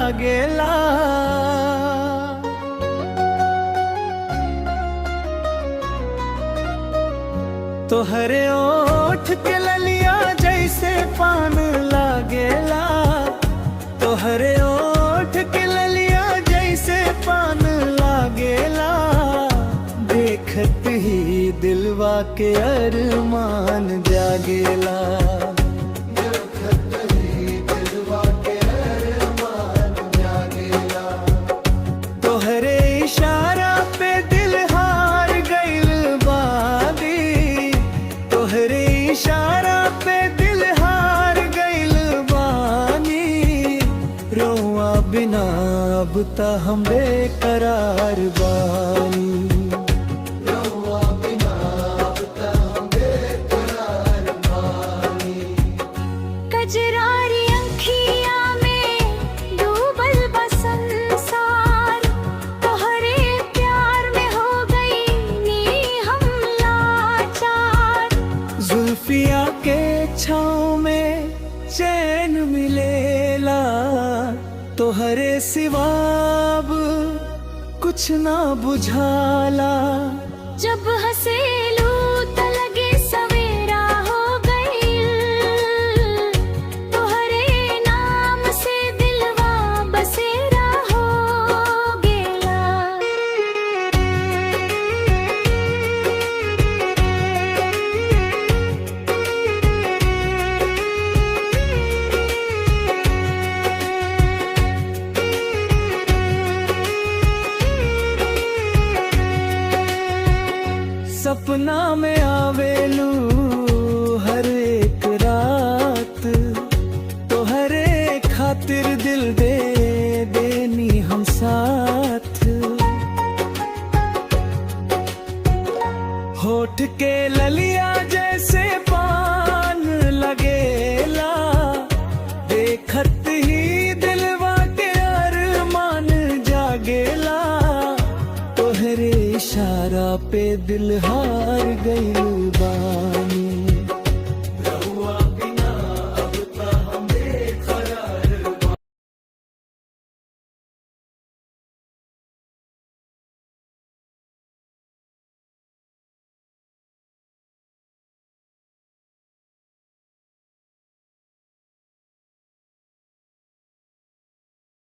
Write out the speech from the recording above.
लागेला। तोहरे ओठ के ललिया जैसे पान लागेला। तोहरे ओठ के ललिया जैसे पान लागेला। देखत ही दिलवा के अरमान जागेला। देखत ही दिलवा के अरमान जागेला। तोहरे इशारा पे दिल हार गइल बादी। तोहरे इशारा पे दिल हार गइल बानी। रोआ बिना अब ता हम बेकरार बानी। कजरारी अंखिया में डूबल बा संसार। तोहरे प्यार में हो गई नी हम लाचार। जुल्फिया के छाँव में चैन मिलेला। तोहरे सिवाब कुछ ना बुझाला। जब हंसेलू त लगे सवेरा हो गई। तोहरे नाम से दिलवा बसेरा हो गेला। सपना में आवेलू हर एक रात। तोहरे खातिर दिल दे देनी हम साथ। होठ के ललिया जैसे पान लगेला। देखत ही दिलवा के अरमान जागेला। तोहरे इशारा पे दिल हार गइल